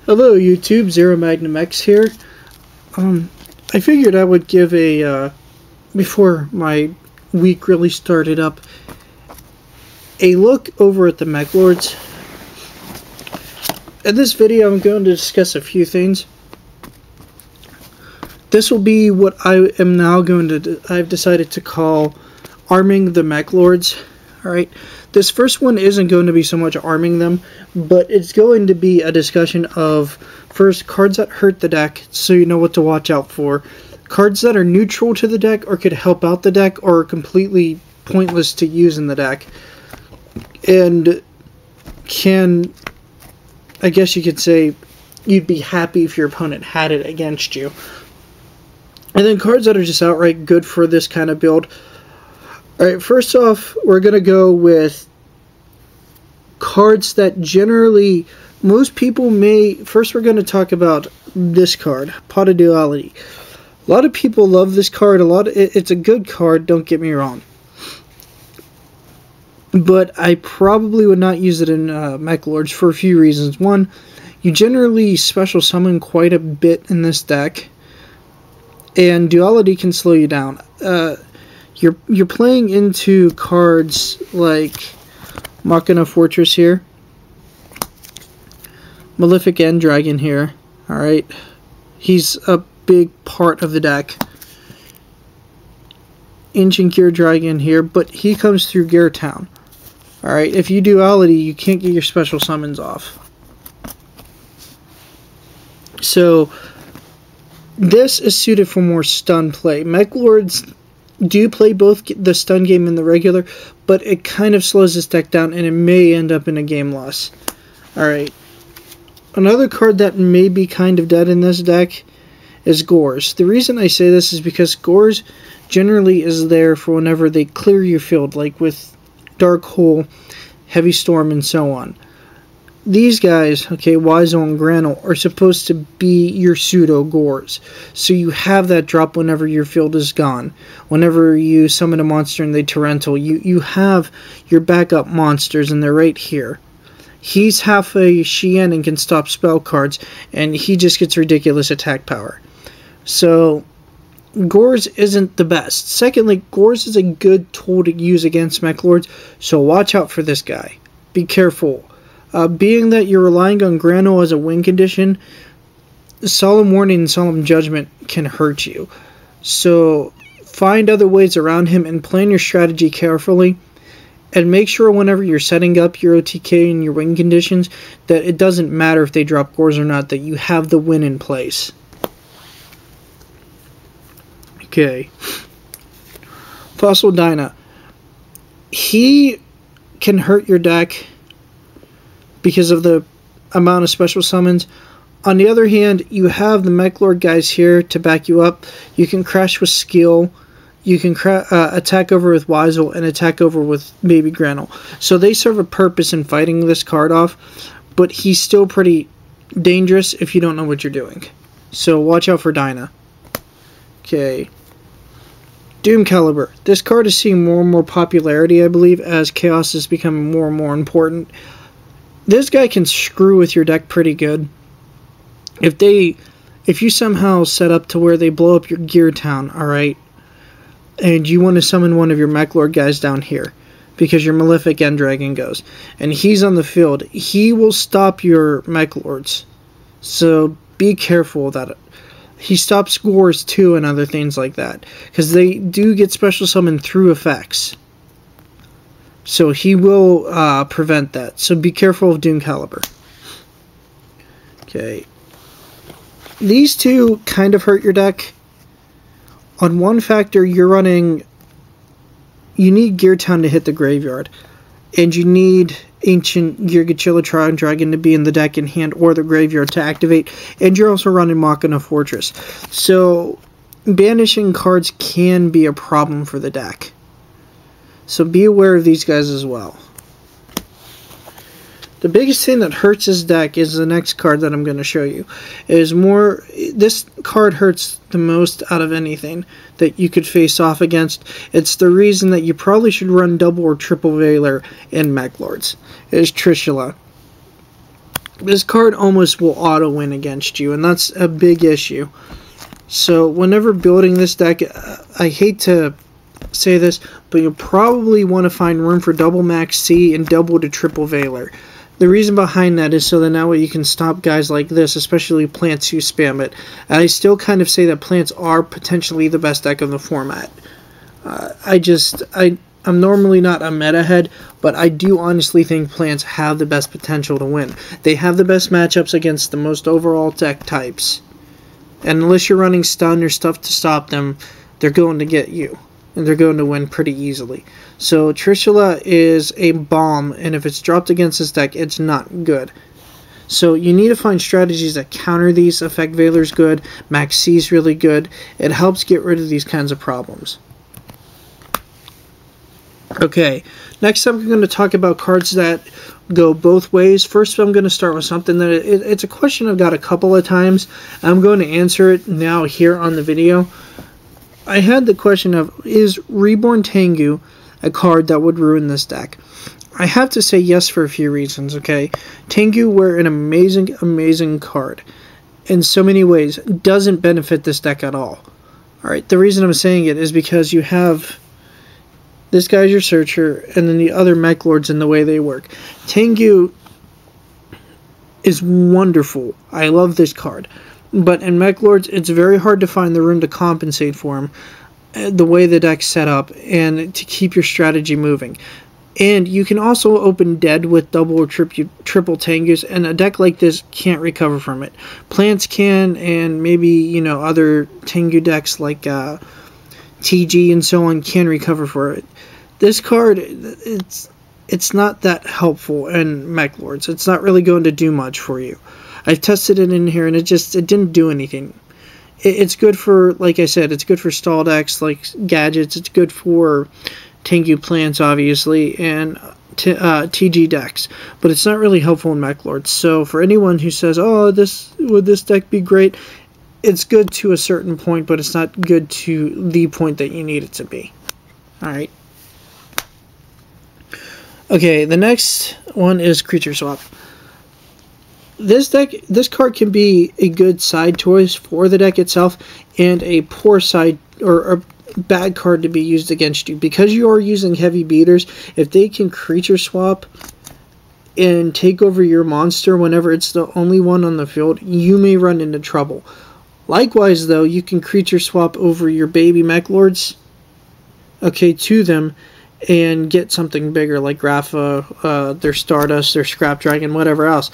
Hello YouTube, ZeroMagnumX here. I figured I would give a, before my week really started up, a look over at the Meklords. In this video I'm going to discuss a few things. This will be what I am now I've decided to call arming the Meklords. Alright, this first one isn't going to be so much arming them, but it's going to be a discussion of, first, cards that hurt the deck, so you know what to watch out for. Cards that are neutral to the deck, or could help out the deck, or are completely pointless to use in the deck. And can, I guess you could say, you'd be happy if your opponent had it against you. And then cards that are just outright good for this kind of build. Alright, first off, we're going to go with cards that generally most people may... First, we're going to talk about this card, Pot of Duality. A lot of people love this card. It's a good card, don't get me wrong. But I probably would not use it in Meklords for a few reasons. One, you generally special summon quite a bit in this deck, and Duality can slow you down. You're playing into cards like Machina Fortress here, Malefic End Dragon here. Alright, he's a big part of the deck. Ancient Gear Dragon here, but he comes through Gear Town. Alright, if you Duality, you can't get your special summons off. So, this is suited for more stun play. Meklords do play both the stun game and the regular, but it kind of slows this deck down and it may end up in a game loss. Alright. Another card that may be kind of dead in this deck is Gores. The reason I say this is because Gores generally is there for whenever they clear your field, like with Dark Hole, Heavy Storm, and so on. These guys, okay, Wiseau and Granule, are supposed to be your pseudo Gores. So you have that drop whenever your field is gone. Whenever you summon a monster and they Torrential, you have your backup monsters and they're right here. He's half a Shien and can stop spell cards, and he just gets ridiculous attack power. So, Gores isn't the best. Secondly, Gores is a good tool to use against Meklords, so watch out for this guy. Be careful. Being that you're relying on Granule as a win condition, Solemn Warning and Solemn Judgment can hurt you. So find other ways around him and plan your strategy carefully. And make sure whenever you're setting up your OTK and your win conditions that it doesn't matter if they drop Gores or not, that you have the win in place. Okay. Fossil Dyna. He can hurt your deck because of the amount of special summons. On the other hand, you have the Meklord guys here to back you up. You can crash with skill. You can attack over with Wiseau and attack over with maybe Granule. So they serve a purpose in fighting this card off, but he's still pretty dangerous if you don't know what you're doing. So watch out for Dyna. Okay. Doom Caliber. This card is seeing more and more popularity, I believe, as Chaos is becoming more and more important. This guy can screw with your deck pretty good. If you somehow set up to where they blow up your Gear Town, alright, and you want to summon one of your Meklord guys down here, because your Malefic End Dragon goes, and he's on the field, he will stop your Meklords. So be careful that he stops Gores too and other things like that, because they do get special summoned through effects. So he will prevent that. So be careful of Doom Caliber. Okay. These two kind of hurt your deck. On one factor, you need Gear Town to hit the graveyard. And you need Ancient Gear Dragon to be in the deck in hand or the graveyard to activate. And you're also running Machina Fortress. So banishing cards can be a problem for the deck. So be aware of these guys as well. The biggest thing that hurts this deck is the next card that I'm going to show you. This card hurts the most out of anything that you could face off against. It's the reason that you probably should run double or triple Veiler in Meklords. It is Trishula. this card almost will auto-win against you, and that's a big issue. So whenever building this deck, I hate to say this, but you'll probably want to find room for double max C and double to triple Veiler. The reason behind that is so that that way you can stop guys like this, especially plants who spam it. And I still kind of say that plants are potentially the best deck of the format. I'm normally not a meta head, but I do honestly think plants have the best potential to win. They have the best matchups against the most overall deck types. And unless you're running stun or stuff to stop them, they're going to get you. And they're going to win pretty easily. So Trishula is a bomb, and if it's dropped against this deck, it's not good. So you need to find strategies that counter these. Effect Veiler's good, Max C's really good. It helps get rid of these kinds of problems. Okay, next I'm going to talk about cards that go both ways. First, I'm going to start with something that it's a question I've got a couple of times. I'm going to answer it now here on the video. I had the question of, is Reborn Tengu a card that would ruin this deck? I have to say yes for a few reasons, okay? Tengu were an amazing, amazing card. In so many ways, doesn't benefit this deck at all. Alright, the reason I'm saying it is because you have this guy's your searcher, and then the other Meklords and the way they work. Tengu is wonderful. I love this card. But in Meklords, it's very hard to find the room to compensate for him, the way the deck's set up, and to keep your strategy moving. And you can also open dead with double or triple Tengus, and a deck like this can't recover from it. Plants can, and maybe, you know, other Tengu decks like TG and so on can recover for it. This card, it's not that helpful in Meklords. It's not really going to do much for you. I've tested it in here, and it didn't do anything. It's good for, like I said, it's good for stall decks like gadgets. It's good for Tengu plants, obviously, and TG decks. But it's not really helpful in Meklords. So for anyone who says, oh, would this deck be great? It's good to a certain point, but it's not good to the point that you need it to be. Alright. Okay, the next one is Creature Swap. This card can be a good side choice for the deck itself, and a poor side, or a bad card to be used against you. Because you are using heavy beaters, if they can Creature Swap and take over your monster whenever it's the only one on the field, you may run into trouble. Likewise, though, you can Creature Swap over your baby Meklords, okay, to them, and get something bigger, like Grapha, their Stardust, their Scrap Dragon, whatever else,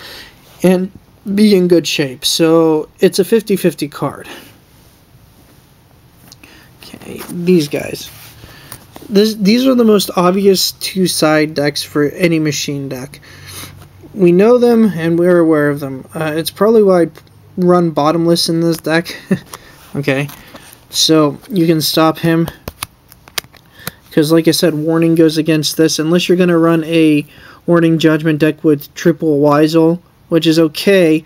and be in good shape. So, it's a 50-50 card. Okay, these guys. These are the most obvious two-side decks for any machine deck. We know them, and we're aware of them. It's probably why I run bottomless in this deck. Okay, so you can stop him, because like I said, Warning goes against this, unless you're going to run a Warning Judgment deck with triple Weisel, which is okay,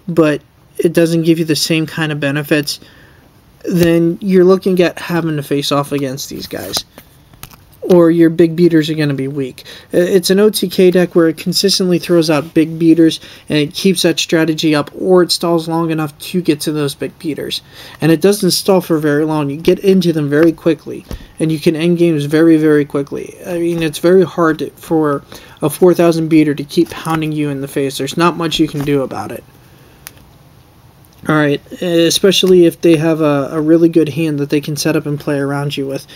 but it doesn't give you the same kind of benefits. Then you're looking at having to face off against these guys, or your big beaters are going to be weak. It's an OTK deck where it consistently throws out big beaters, and it keeps that strategy up, or it stalls long enough to get to those big beaters. And it doesn't stall for very long. You get into them very quickly, and you can end games very, very quickly. I mean, it's very hard for a 4,000 beater to keep pounding you in the face. There's not much you can do about it. Alright, especially if they have a really good hand that they can set up and play around you with.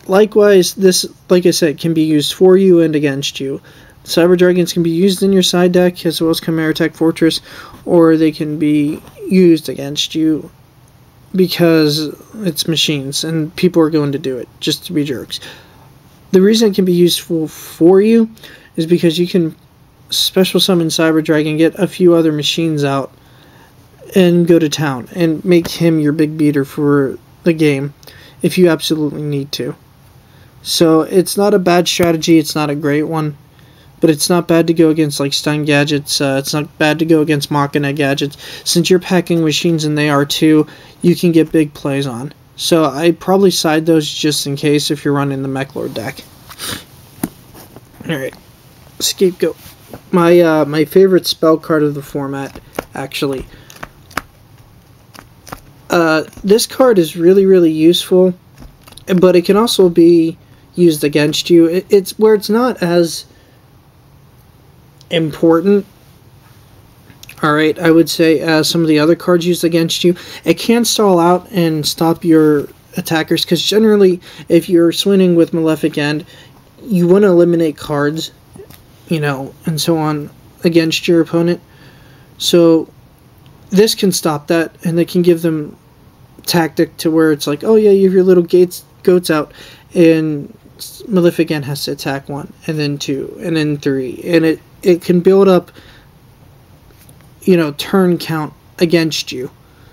Likewise, this, like I said, can be used for you and against you. Cyber Dragons can be used in your side deck, as well as Chimera Tech Fortress, or they can be used against you because it's machines, and people are going to do it, just to be jerks. The reason it can be useful for you is because you can special summon Cyber Dragon, get a few other machines out, and go to town, and make him your big beater for the game, if you absolutely need to. So, it's not a bad strategy, it's not a great one, but it's not bad to go against, like, stun gadgets, it's not bad to go against Machina gadgets. Since you're packing machines and they are too, you can get big plays on. So, I'd probably side those just in case if you're running the Meklord deck. Alright, Scapegoat. My favorite spell card of the format, actually. This card is really, really useful, but it can also be used against you. It's where it's not as important, alright, I would say, as some of the other cards used against you. It can stall out and stop your attackers, because generally, if you're swinging with Malefic End, you want to eliminate cards, you know, and so on against your opponent. So this can stop that, and they can give them tactic to where it's like, oh yeah, you have your little goats out, and Malefic End has to attack 1, and then 2, and then 3, and it can build up, you know, turn count against you.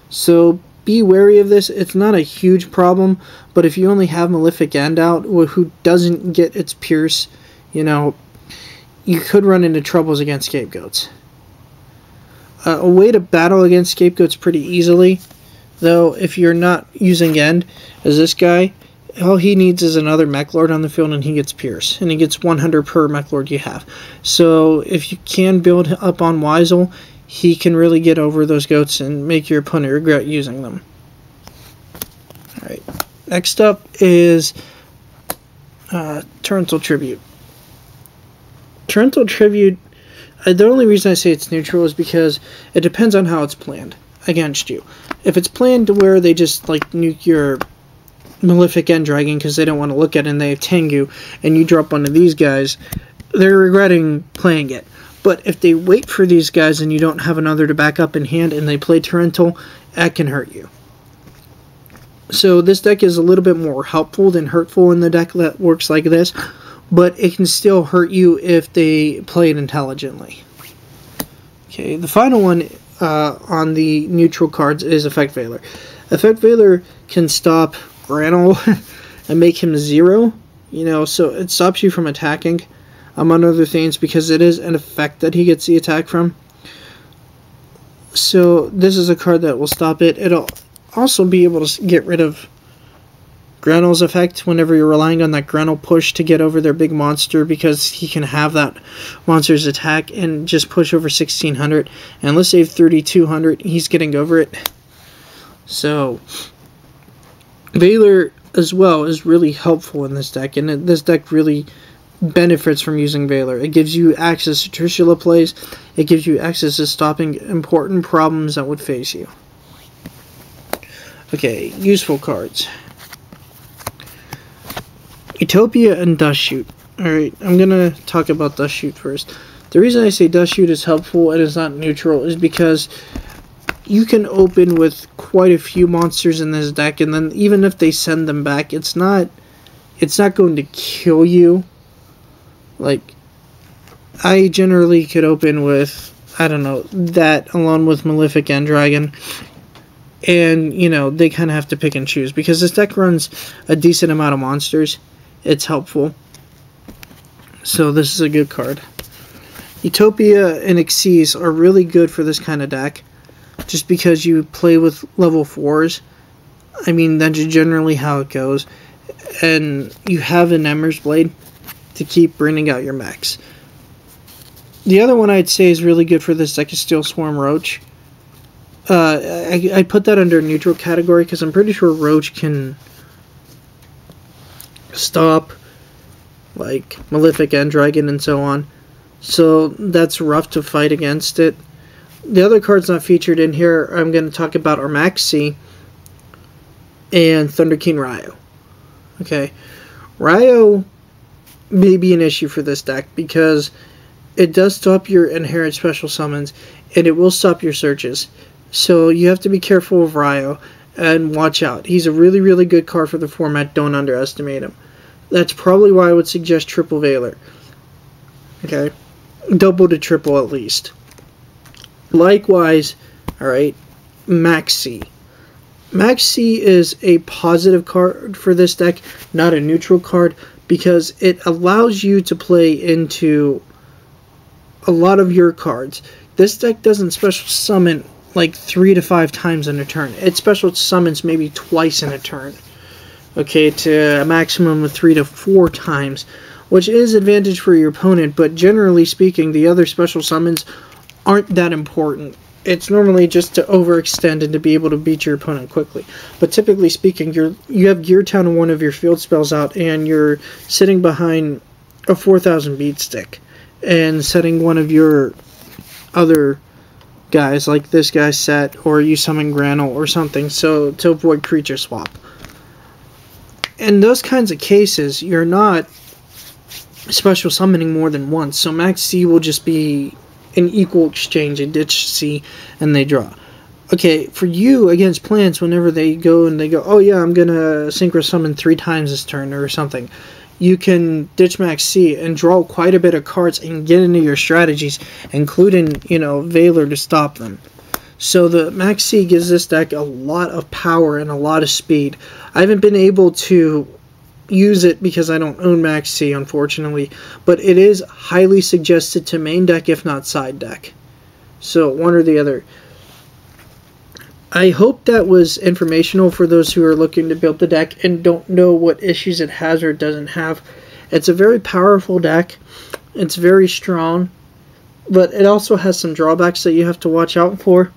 So be wary of this. It's not a huge problem, but if you only have Malefic End out, who doesn't get its Pierce, you know, you could run into troubles against Scapegoats. A way to battle against Scapegoats pretty easily, though, if you're not using End, as this guy, all he needs is another Meklord on the field and he gets Pierce. And he gets 100 per Meklord you have. So if you can build up on Weisel, he can really get over those goats and make your opponent regret using them. Alright, next up is Torrential Tribute. Torrential Tribute, the only reason I say it's neutral is because it depends on how it's planned against you. If it's planned to where they just like nuke your Malefic End Dragon because they don't want to look at it and they have Tengu, and you drop one of these guys, they're regretting playing it. But if they wait for these guys and you don't have another to back up in hand and they play Torrential, that can hurt you. So this deck is a little bit more helpful than hurtful in the deck that works like this, but it can still hurt you if they play it intelligently. Okay, the final one on the neutral cards is Effect Veiler. Effect Veiler can stop Granul and make him 0, you know, so it stops you from attacking, among other things, because it is an effect that he gets the attack from. So this is a card that will stop it. It'll also be able to get rid of Granul's effect whenever you're relying on that Granul push to get over their big monster, because he can have that monster's attack and just push over 1600. And let's say 3200, he's getting over it. So Veiler as well is really helpful in this deck, and this deck really benefits from using Veiler. It gives you access to Trishula plays. It gives you access to stopping important problems that would face you. Okay, useful cards. Utopia and Dust Shoot. Alright, I'm going to talk about Dust Shoot first. The reason I say Dust Shoot is helpful and is not neutral is because you can open with quite a few monsters in this deck, and then even if they send them back, it's not going to kill you. Like, I generally could open with, I don't know, that along with Malefic End Dragon, and, you know, they kind of have to pick and choose, because this deck runs a decent amount of monsters. It's helpful. So this is a good card. Utopia and Xyz are really good for this kind of deck, just because you play with level 4s. I mean, that's generally how it goes. And you have an Ember's Blade to keep bringing out your mechs. The other one I'd say is really good for this deck is Steel Swarm Roach. I put that under neutral category because I'm pretty sure Roach can stop like Malefic End Dragon and so on. So that's rough to fight against it. The other cards not featured in here I'm going to talk about are Maxi and Thunder King Ryo. Okay, Ryo may be an issue for this deck because it does stop your inherent special summons and it will stop your searches. So you have to be careful of Ryo and watch out. He's a really, really good card for the format. Don't underestimate him. That's probably why I would suggest triple Veiler. Okay, double to triple at least. Likewise, alright, Maxi. Maxi is a positive card for this deck, not a neutral card, because it allows you to play into a lot of your cards. This deck doesn't special summon like 3 to 5 times in a turn. It special summons maybe twice in a turn. Okay, to a maximum of 3 to 4 times, which is advantage for your opponent, but generally speaking, the other special summons aren't that important. It's normally just to overextend and to be able to beat your opponent quickly. But typically speaking, you have Gear Town and one of your field spells out, and you're sitting behind a 4,000 beat stick and setting one of your other guys, like this guy set, or you summon Granule or something, so to avoid creature swap. In those kinds of cases, you're not special summoning more than once, so Max C will just be an equal exchange, a ditch C, and they draw. Okay, for you against plants, whenever they go, oh yeah, I'm gonna synchro summon 3 times this turn or something, you can ditch Max C and draw quite a bit of cards and get into your strategies, including, you know, Valor to stop them. So the Max C gives this deck a lot of power and a lot of speed. I haven't been able to use it because I don't own Max C, unfortunately, but it is highly suggested to main deck, if not side deck. So one or the other. I hope that was informational for those who are looking to build the deck and don't know what issues it has or doesn't have. It's a very powerful deck. It's very strong, but it also has some drawbacks that you have to watch out for.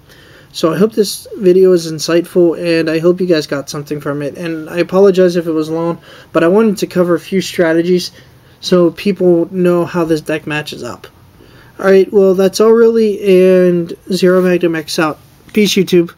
So I hope this video is insightful, and I hope you guys got something from it. And I apologize if it was long, but I wanted to cover a few strategies so people know how this deck matches up. Alright, well, that's all really, and ZeroMagnumX out. Peace, YouTube.